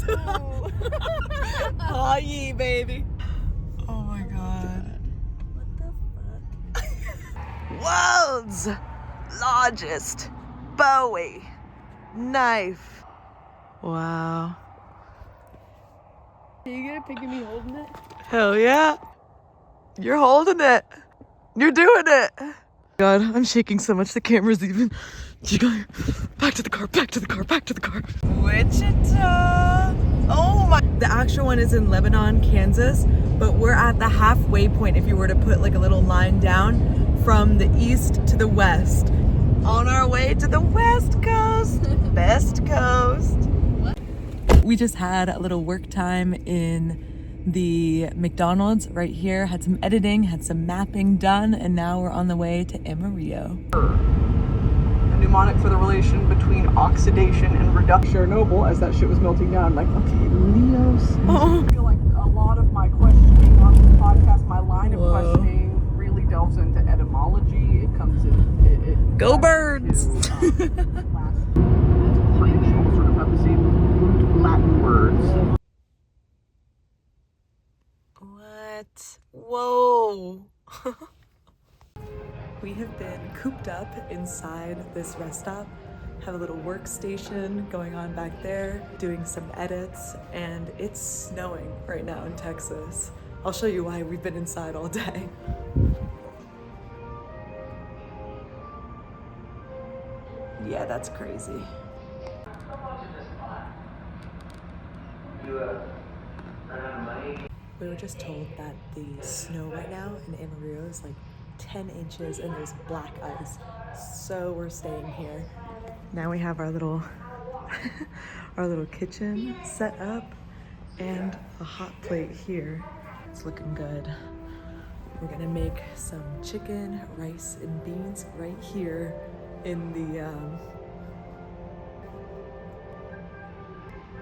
Oh, yeah, baby. Oh my god. What the fuck? World's largest Bowie knife. Wow. Are you gonna picture me holding it? Hell yeah. You're holding it. You're doing it. God, I'm shaking so much the camera's even jiggling. Back to the car, back to the car, back to the car. Wichita. Oh my. The actual one is in Lebanon, Kansas, but we're at the halfway point if you were to put like a little line down from the east to the west. On our way to the west coast. Best coast. What? We just had a little work time in the McDonald's right here, had some editing, had some mapping done, and now we're on the way to Amarillo. A mnemonic for the relation between oxidation and reduction. Chernobyl, as that shit was melting down, like, okay, Leos. I feel like a lot of my questioning on this podcast, my line of questioning really delves into etymology. It comes in. Go birds! Almost sort of have the same root Latin words. What? Whoa! We have been cooped up inside this rest stop, have a little workstation going on back there, doing some edits, and it's snowing right now in Texas. I'll show you why we've been inside all day. Yeah, that's crazy. We were just told that the snow right now in Amarillo is like 10 inches and there's black ice. So we're staying here. Now we have our little our little kitchen set up and a hot plate here. It's looking good. We're gonna make some chicken, rice, and beans right here in the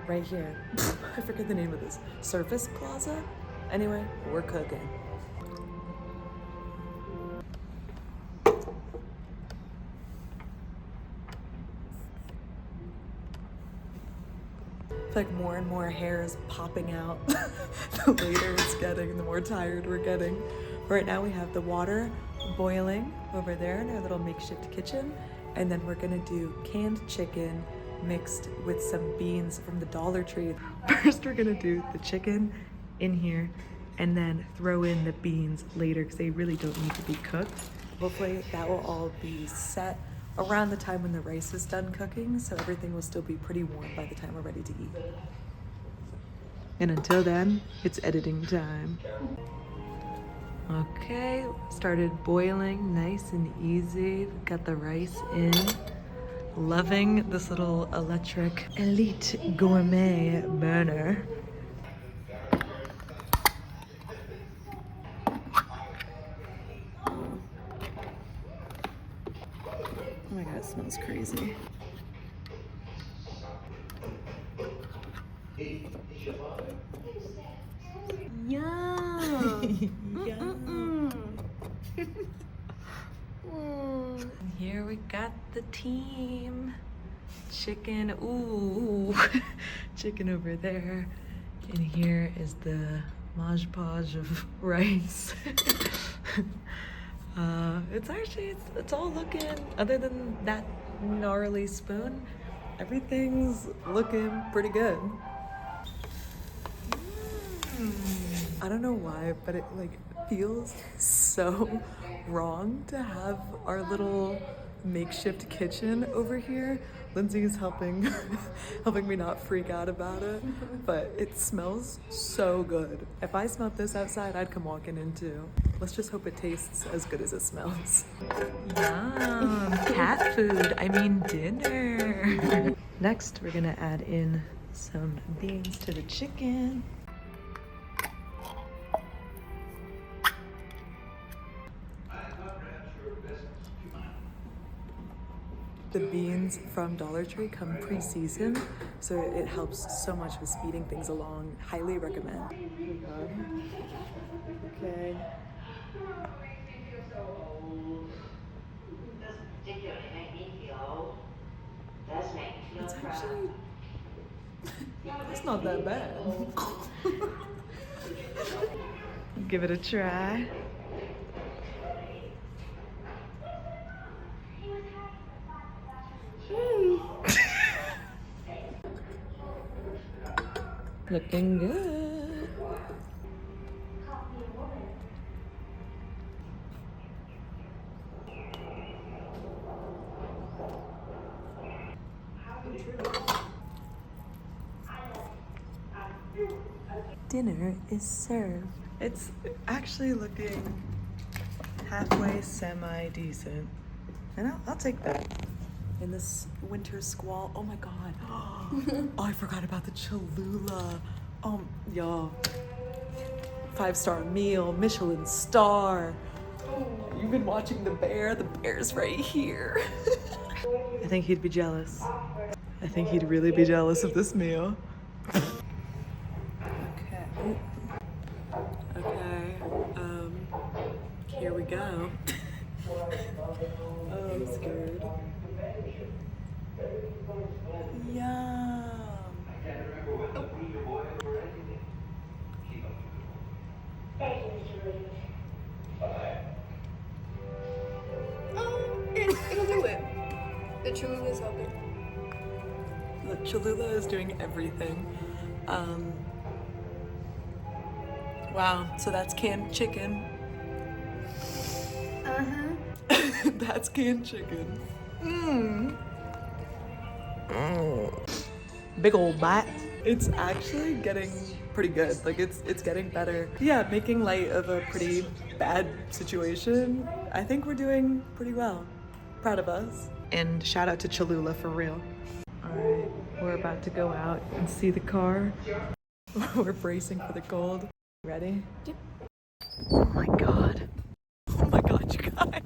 right here. I forget the name of this. Surface Plaza? Anyway, we're cooking. It's like more and more hair is popping out. The later it's getting, the more tired we're getting. Right now we have the water boiling over there in our little makeshift kitchen. And then we're gonna do canned chicken mixed with some beans from the Dollar Tree. First we're gonna do the chicken in here and then throw in the beans later because they really don't need to be cooked. Hopefully that will all be set around the time when the rice is done cooking, so everything will still be pretty warm by the time we're ready to eat. And until then, it's editing time. Okay, started boiling nice and easy. Got the rice in. Loving this little electric elite gourmet burner. Oh my god, it smells crazy. Yum! Yum. Here we got the team. Chicken, ooh, chicken over there. And here is the Maj Podge of rice. It's all looking, other than that gnarly spoon, everything's looking pretty good. I don't know why, but it like feels so wrong to have our little makeshift kitchen over here. Lindsay is helping me not freak out about it, but it smells so good. If I smelled this outside, I'd come walking in too. Let's just hope it tastes as good as it smells. Yum, cat food, I mean dinner. Next, we're gonna add in some beans to the chicken. The beans from Dollar Tree come pre-seasoned, so it helps so much with speeding things along. Highly recommend. Okay. It's actually It's not that bad. Give it a try. Looking good. Dinner is served. It's actually looking halfway semi-decent. And I'll take that. In this winter squall. Oh my god. Oh, I forgot about the Cholula. Y'all. 5-star meal, Michelin star. You've been watching the bear. The bear's right here. I think he'd be jealous. I think he'd really be jealous of this meal. Okay. Okay. Here we go. Oh, I'm scared. Yum. It'll do it. The Childress helping. Look, Cholula is doing everything. Wow, so that's canned chicken. That's canned chicken. Big old bite. It's actually getting pretty good. Like it's getting better. Yeah, making light of a pretty bad situation. I think we're doing pretty well. Proud of us. And shout out to Cholula for real. All right, we're about to go out and see the car. We're bracing for the cold. Ready? Yep. Oh my god. Oh my god, you guys.